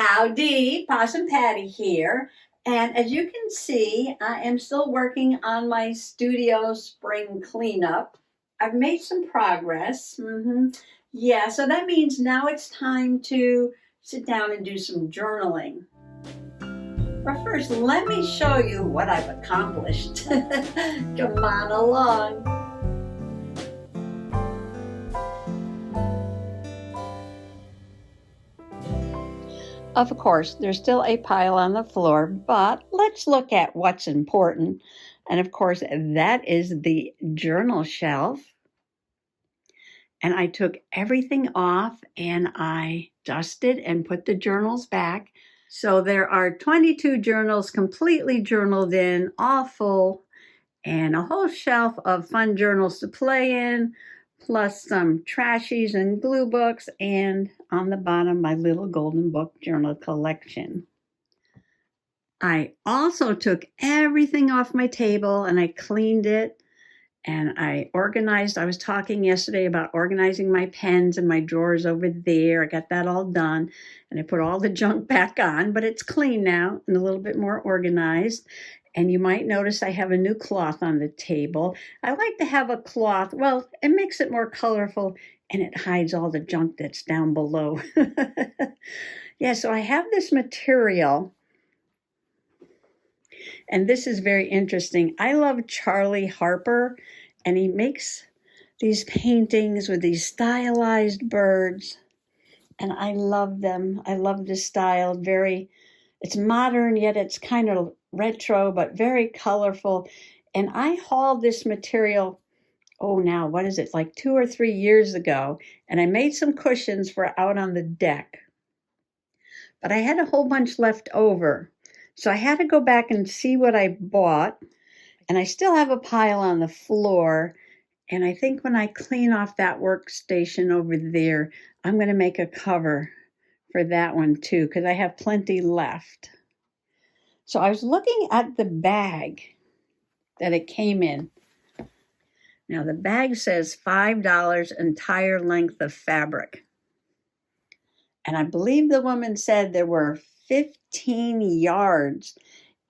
Howdy, Possum Patty here. And as you can see, I am still working on my studio spring cleanup. I've made some progress. Yeah, so that means now it's time to sit down and do some journaling. But first, let me show you what I've accomplished. Come on along. Of course, there's still a pile on the floor, but let's look at what's important. And of course, that is the journal shelf. And I took everything off and I dusted and put the journals back. So there are 22 journals completely journaled in, all full, and a whole shelf of fun journals to play in, plus some trashies and glue books, and on the bottom, my little golden book journal collection. I also took everything off my table and I cleaned it and I organized. I was talking yesterday about organizing my pens and my drawers over there. I got that all done and I put all the junk back on, but it's clean now and a little bit more organized. And you might notice I have a new cloth on the table. I like to have a cloth. Well, it makes it more colorful and it hides all the junk that's down below. Yeah, so I have this material. And this is very interesting. I love Charlie Harper, and he makes these paintings with these stylized birds. And I love them. I love this style. It's modern, yet it's kind of retro, but very colorful. And I hauled this material, now, what is it, like 2 or 3 years ago. And I made some cushions for out on the deck. But I had a whole bunch left over. So I had to go back and see what I bought. And I still have a pile on the floor. And I think when I clean off that workstation over there, I'm going to make a cover for that one too, because I have plenty left. So I was looking at the bag that it came in. Now the bag says $5 entire length of fabric. And I believe the woman said there were 15 yards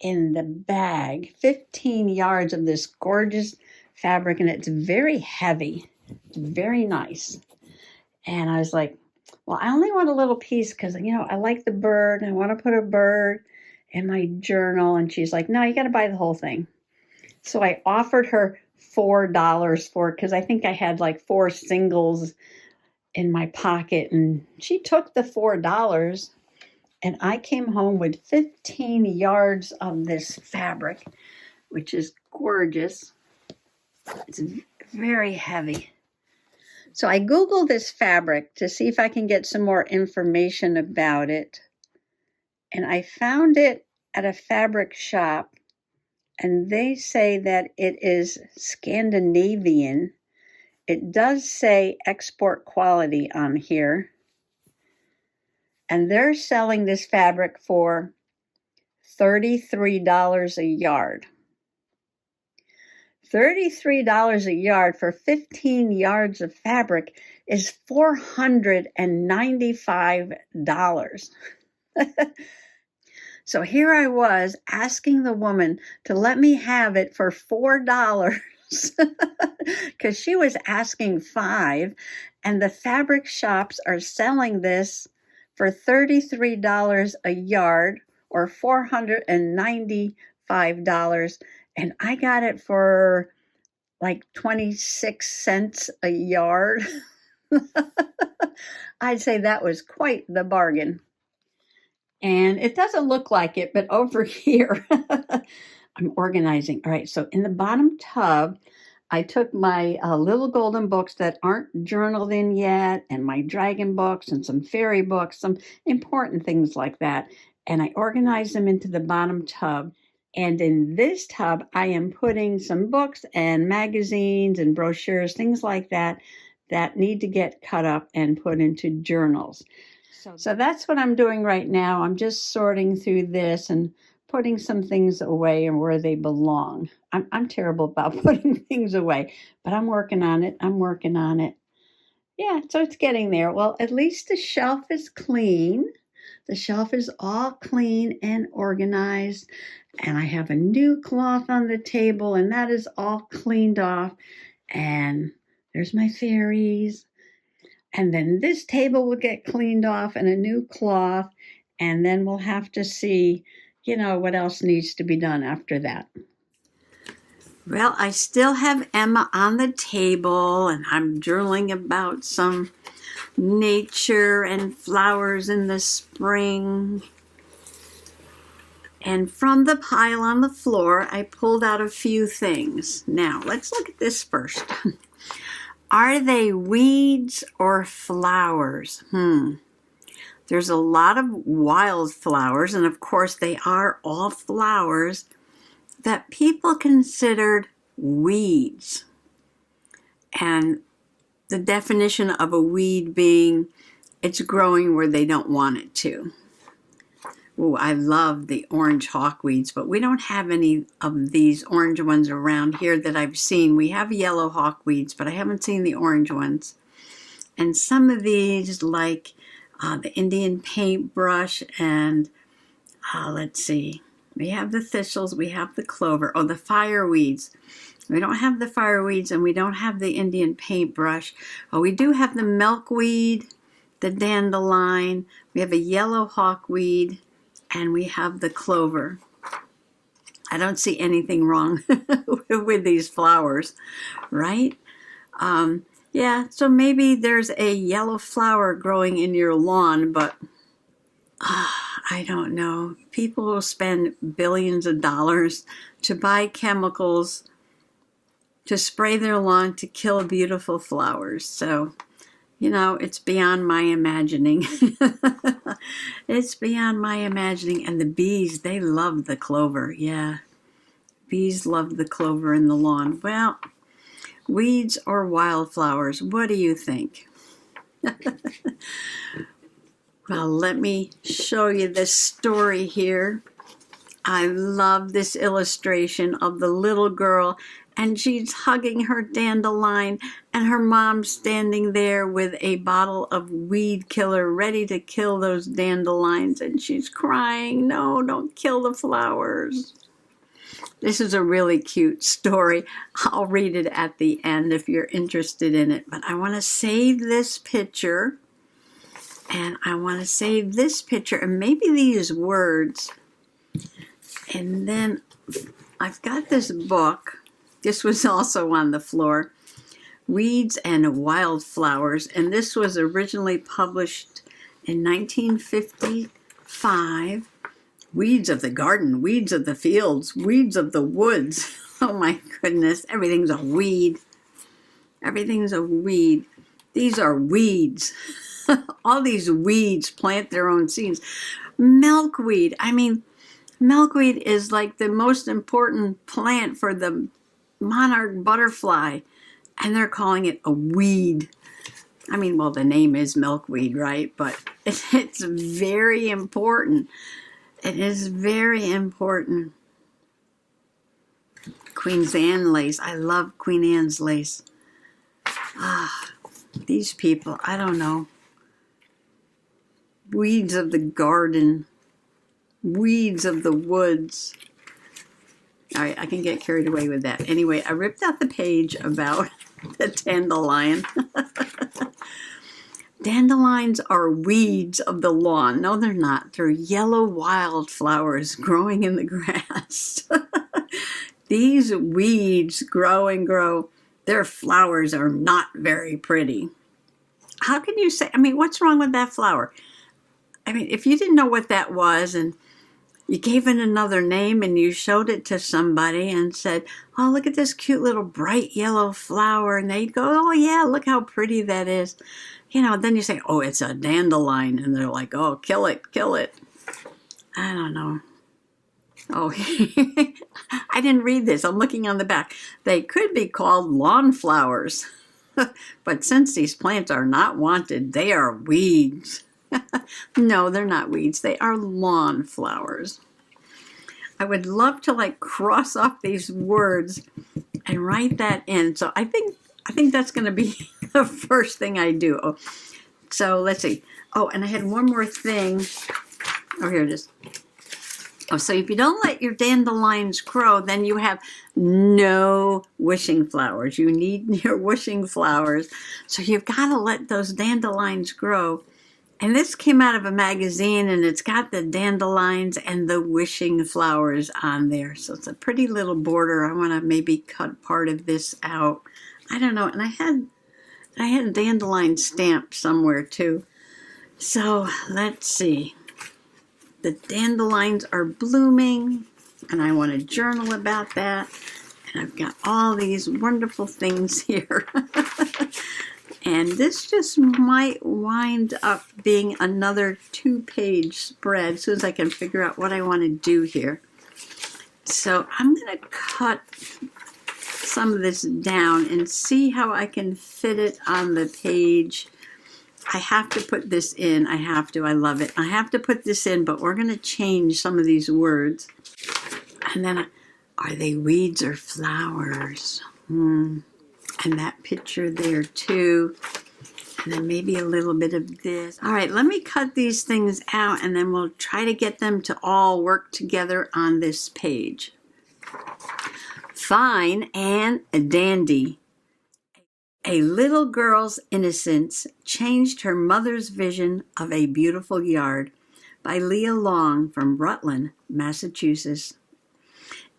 in the bag, 15 yards of this gorgeous fabric, and it's very heavy. It's very nice. And I was like, well, I only want a little piece because, I like the bird. And I want to put a bird in my journal. And she's like, no, you got to buy the whole thing. So I offered her $4 for it because I think I had like 4 singles in my pocket. And she took the $4. And I came home with 15 yards of this fabric, which is gorgeous. It's very heavy. So I Googled this fabric to see if I can get some more information about it. And I found it at a fabric shop. And they say that it is Scandinavian. It does say export quality on here. And they're selling this fabric for $33 a yard. $33 a yard for 15 yards of fabric is $495. So here I was asking the woman to let me have it for $4 because she was asking $5, and the fabric shops are selling this for $33 a yard or $495. And I got it for like 26 cents a yard. I'd say that was quite the bargain. And it doesn't look like it, but over here, I'm organizing. All right, so in the bottom tub, I took my little golden books that aren't journaled in yet, and my dragon books and some fairy books, some important things like that. And I organized them into the bottom tub. And in this tub, I am putting some books and magazines and brochures, things like that need to get cut up and put into journals. So that's what I'm doing right now. I'm just sorting through this and putting some things away and where they belong. I'm terrible about putting things away, but I'm working on it. Yeah, so it's getting there. Well, at least the shelf is clean. The shelf is all clean and organized, and I have a new cloth on the table, and that is all cleaned off. And there's my fairies. And then this table will get cleaned off and a new cloth, and then we'll have to see, what else needs to be done after that. Well, I still have Emma on the table, and I'm journaling about some nature and flowers in the spring. And from the pile on the floor, I pulled out a few things. Now, let's look at this first. Are they weeds or flowers? There's a lot of wildflowers, and of course they are all flowers that people considered weeds. And the definition of a weed being it's growing where they don't want it to. Oh, I love the orange hawkweeds, but we don't have any of these orange ones around here that I've seen. We have yellow hawkweeds, but I haven't seen the orange ones. And some of these, like the Indian paintbrush, and let's see, we have the thistles, we have the clover, the fireweeds. We don't have the fireweeds, and we don't have the Indian paintbrush. We do have the milkweed, the dandelion, we have a yellow hawkweed, and we have the clover. I don't see anything wrong with these flowers, right? Yeah, so maybe there's a yellow flower growing in your lawn, but I don't know. People will spend billions of dollars to buy chemicals to spray their lawn to kill beautiful flowers. So, it's beyond my imagining. It's beyond my imagining. And the bees, they love the clover. Yeah, bees love the clover in the lawn. Well, weeds or wildflowers, what do you think? Well, let me show you this story here. I love this illustration of the little girl, and she's hugging her dandelion, and her mom's standing there with a bottle of weed killer ready to kill those dandelions, and she's crying, "No, don't kill the flowers." This is a really cute story. I'll read it at the end if you're interested in it, but I want to save this picture, and I want to save this picture and maybe these words. And then I've got this book. This was also on the floor, Weeds and Wildflowers, and this was originally published in 1955. Weeds of the garden, weeds of the fields, weeds of the woods. Oh my goodness, everything's a weed. Everything's a weed. These are weeds. All these weeds plant their own seeds. Milkweed, milkweed is like the most important plant for the monarch butterfly, and they're calling it a weed. Well, the name is milkweed, right? But it's very important. It is very important. Queen Anne lace. I love Queen Anne's lace. These people, I don't know. Weeds of the garden. Weeds of the woods. All right, I can get carried away with that. Anyway, I ripped out the page about the dandelion. Dandelions are weeds of the lawn. No, they're not. They're yellow wildflowers growing in the grass. These weeds grow and grow. Their flowers are not very pretty. How can you say, what's wrong with that flower? If you didn't know what that was and you gave it another name and you showed it to somebody and said, "Oh, look at this cute little bright yellow flower," and they'd go, "Oh yeah, look how pretty that is." Then you say, "Oh, it's a dandelion," and they're like, "Oh, kill it, kill it." I don't know. Oh, I didn't read this. I'm looking on the back. They could be called lawn flowers. But since these plants are not wanted, they are weeds. No, they're not weeds. They are lawn flowers. I would love to cross off these words and write that in. So I think that's going to be the first thing I do. So let's see. Oh, and I had one more thing Oh, here it is. Oh, so if you don't let your dandelions grow, then you have no wishing flowers. You need your wishing flowers. So you've got to let those dandelions grow. And this came out of a magazine, and it's got the dandelions and the wishing flowers on there. So it's a pretty little border. I want to maybe cut part of this out. I don't know. And I had a dandelion stamp somewhere too. So let's see. The dandelions are blooming, and I want to journal about that. And I've got all these wonderful things here. And this just might wind up being another 2-page spread as soon as I can figure out what I want to do here. So I'm going to cut some of this down and see how I can fit it on the page. I have to put this in. I love it. I have to put this in, but we're going to change some of these words. And then, are they weeds or flowers? And that picture there too. And then maybe a little bit of this. All right, let me cut these things out, and then we'll try to get them to all work together on this page. Fine and dandy. A little girl's innocence changed her mother's vision of a beautiful yard, by Leah Long from Rutland, Massachusetts.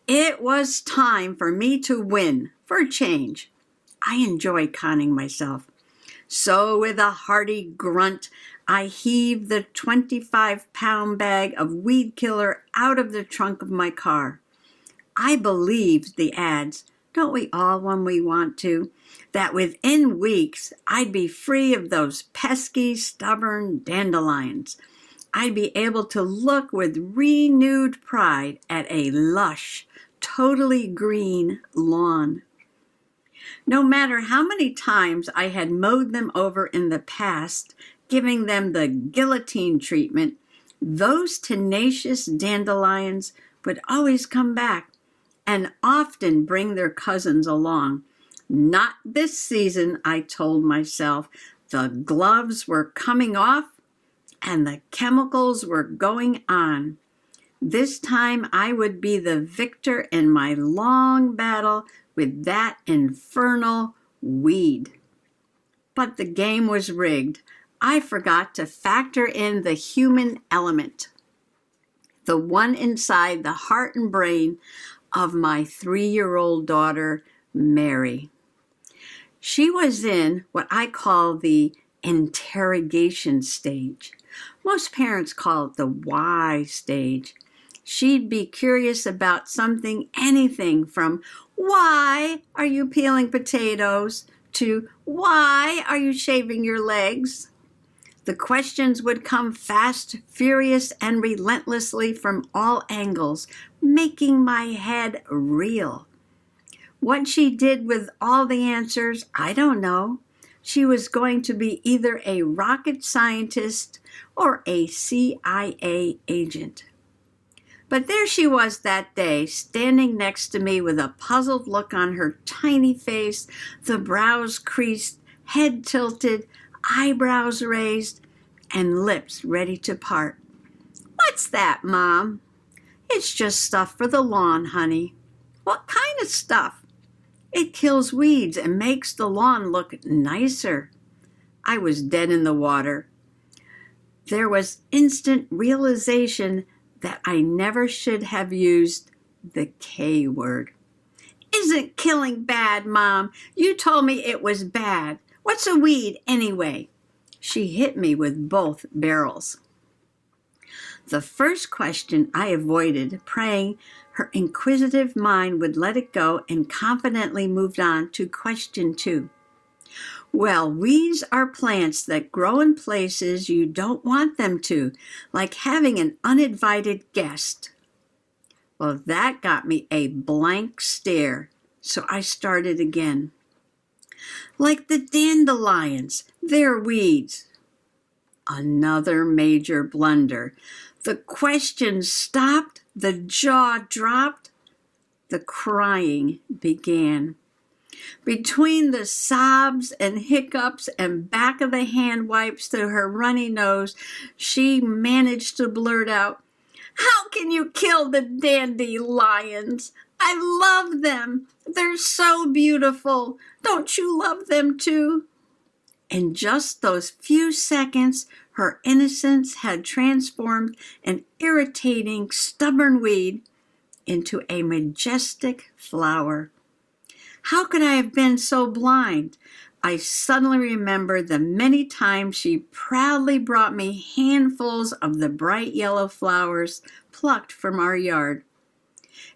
It was time for me to win, for a change. I enjoy conning myself. So with a hearty grunt, I heaved the 25-pound bag of weed killer out of the trunk of my car. I believed the ads, don't we all when we want to, that within weeks I'd be free of those pesky, stubborn dandelions. I'd be able to look with renewed pride at a lush, totally green lawn. No matter how many times I had mowed them over in the past, giving them the guillotine treatment, those tenacious dandelions would always come back and often bring their cousins along. Not this season, I told myself. The gloves were coming off and the chemicals were going on. This time I would be the victor in my long battle with that infernal weed. But the game was rigged. I forgot to factor in the human element, the one inside the heart and brain of my 3-year-old daughter, Mary. She was in what I call the interrogation stage. Most parents call it the why stage. She'd be curious about something, anything from why are you peeling potatoes to why are you shaving your legs? The questions would come fast, furious, and relentlessly from all angles, making my head reel. What she did with all the answers, I don't know. She was going to be either a rocket scientist or a CIA agent. But there she was that day, standing next to me with a puzzled look on her tiny face, the brows creased, head tilted, eyebrows raised, and lips ready to part. What's that, Mom? It's just stuff for the lawn, honey. What kind of stuff? It kills weeds and makes the lawn look nicer. I was dead in the water. There was instant realization that I never should have used the K word. Isn't killing bad, Mom? You told me it was bad. What's a weed anyway? She hit me with both barrels. The first question I avoided, praying her inquisitive mind would let it go, and confidently moved on to question 2. Well, weeds are plants that grow in places you don't want them to, like having an uninvited guest. Well, that got me a blank stare, so I started again. Like the dandelions, they're weeds. Another major blunder. The question stopped, the jaw dropped, the crying began. Between the sobs and hiccups and back of the hand wipes to her runny nose, she managed to blurt out, "How can you kill the dandelions? I love them. They're so beautiful. Don't you love them too?" In just those few seconds, her innocence had transformed an irritating, stubborn weed into a majestic flower. How could I have been so blind? I suddenly remembered the many times she proudly brought me handfuls of the bright yellow flowers plucked from our yard.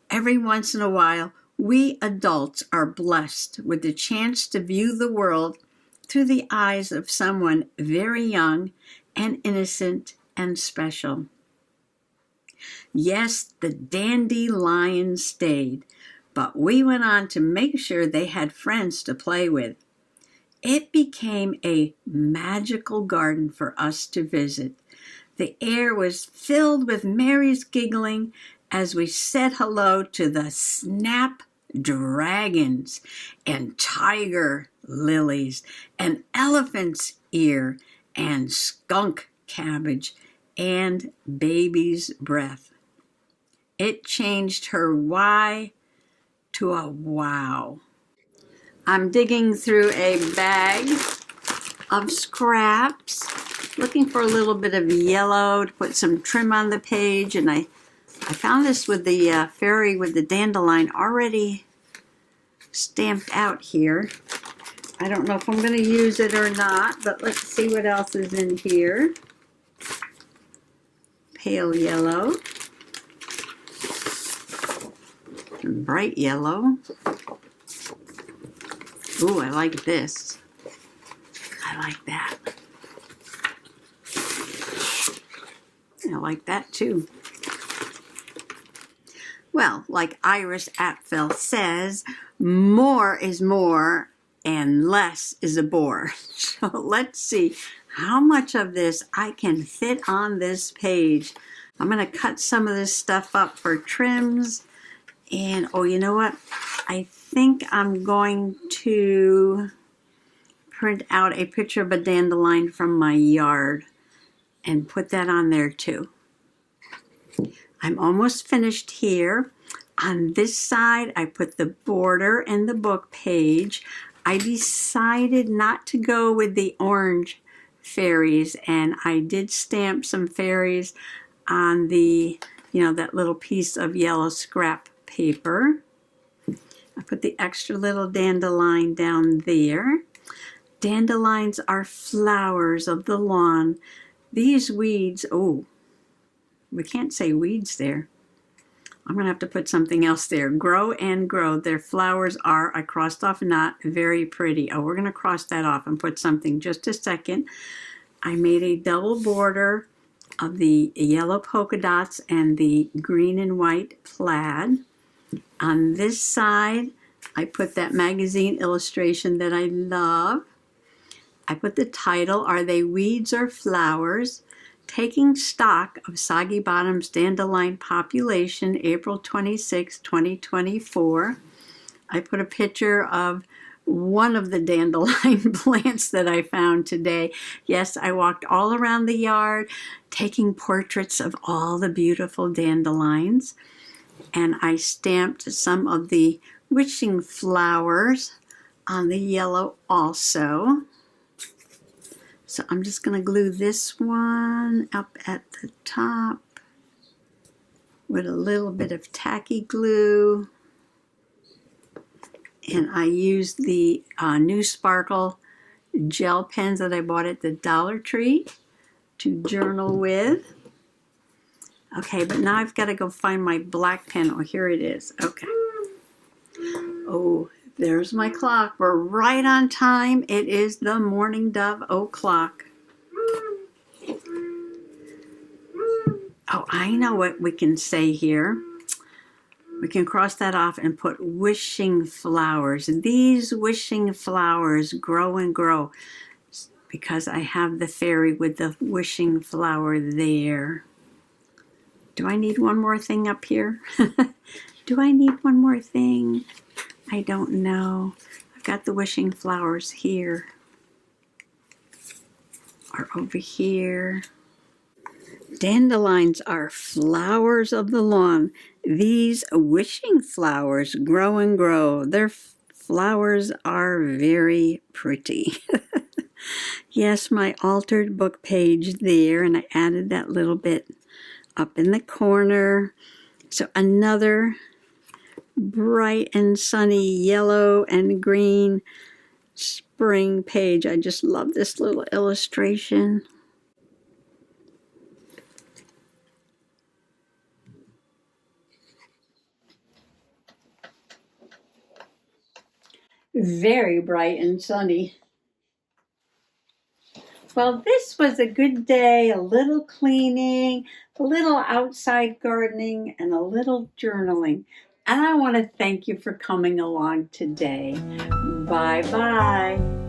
Every once in a while, we adults are blessed with the chance to view the world through the eyes of someone very young and innocent and special. Yes, the dandelions stayed, but we went on to make sure they had friends to play with. It became a magical garden for us to visit. The air was filled with Mary's giggling as we said hello to the snapdragons and tiger lilies and elephant's ear and skunk cabbage and baby's breath. It changed her why to a wow. I'm digging through a bag of scraps, looking for a little bit of yellow to put some trim on the page, and I found this with the fairy with the dandelion already stamped out here. I don't know if I'm going to use it or not, but let's see what else is in here. Pale yellow. And bright yellow. Ooh, I like this. I like that. I like that too. Well, like Iris Apfel says, more is more and less is a bore. So let's see how much of this I can fit on this page. I'm going to cut some of this stuff up for trims. And, oh, you know what? I think I'm going to print out a picture of a dandelion from my yard and put that on there too. I'm almost finished here. On this side, I put the border and the book page. I decided not to go with the orange fairies, and I did stamp some fairies on the, that little piece of yellow scrap paper. I put the extra little dandelion down there. Dandelions are flowers of the lawn. These weeds, oh, we can't say weeds there. I'm going to have to put something else there. Grow and grow. Their flowers are, I crossed off not very pretty. Oh, we're going to cross that off and put something just a second. I made a double border of the yellow polka dots and the green and white plaid. On this side, I put that magazine illustration that I love. I put the title, Are They Weeds or Flowers? Taking Stock of Soggy Bottom's Dandelion Population, April 26, 2024. I put a picture of one of the dandelion plants that I found today. Yes, I walked all around the yard taking portraits of all the beautiful dandelions. And I stamped some of the wishing flowers on the yellow also. So I'm just going to glue this one up at the top with a little bit of tacky glue. And I used the new Sparkle gel pens that I bought at the Dollar Tree to journal with. Okay, but now I've got to go find my black pen. Oh, here it is. Okay. Oh, there's my clock. We're right on time. It is the Morning Dove o'clock. Oh, I know what we can say here. We can cross that off and put wishing flowers. These wishing flowers grow and grow because I have the fairy with the wishing flower there. Do I need one more thing up here? Do I need one more thing? I don't know. got the wishing flowers here or over here. Dandelions are flowers of the lawn. These wishing flowers grow and grow. Their flowers are very pretty. Yes, my altered book page there, and I added that little bit up in the corner. So another bright and sunny yellow and green spring page. I just love this little illustration. Very bright and sunny. Well, this was a good day, a little cleaning, a little outside gardening, and a little journaling. And I want to thank you for coming along today. Bye-bye.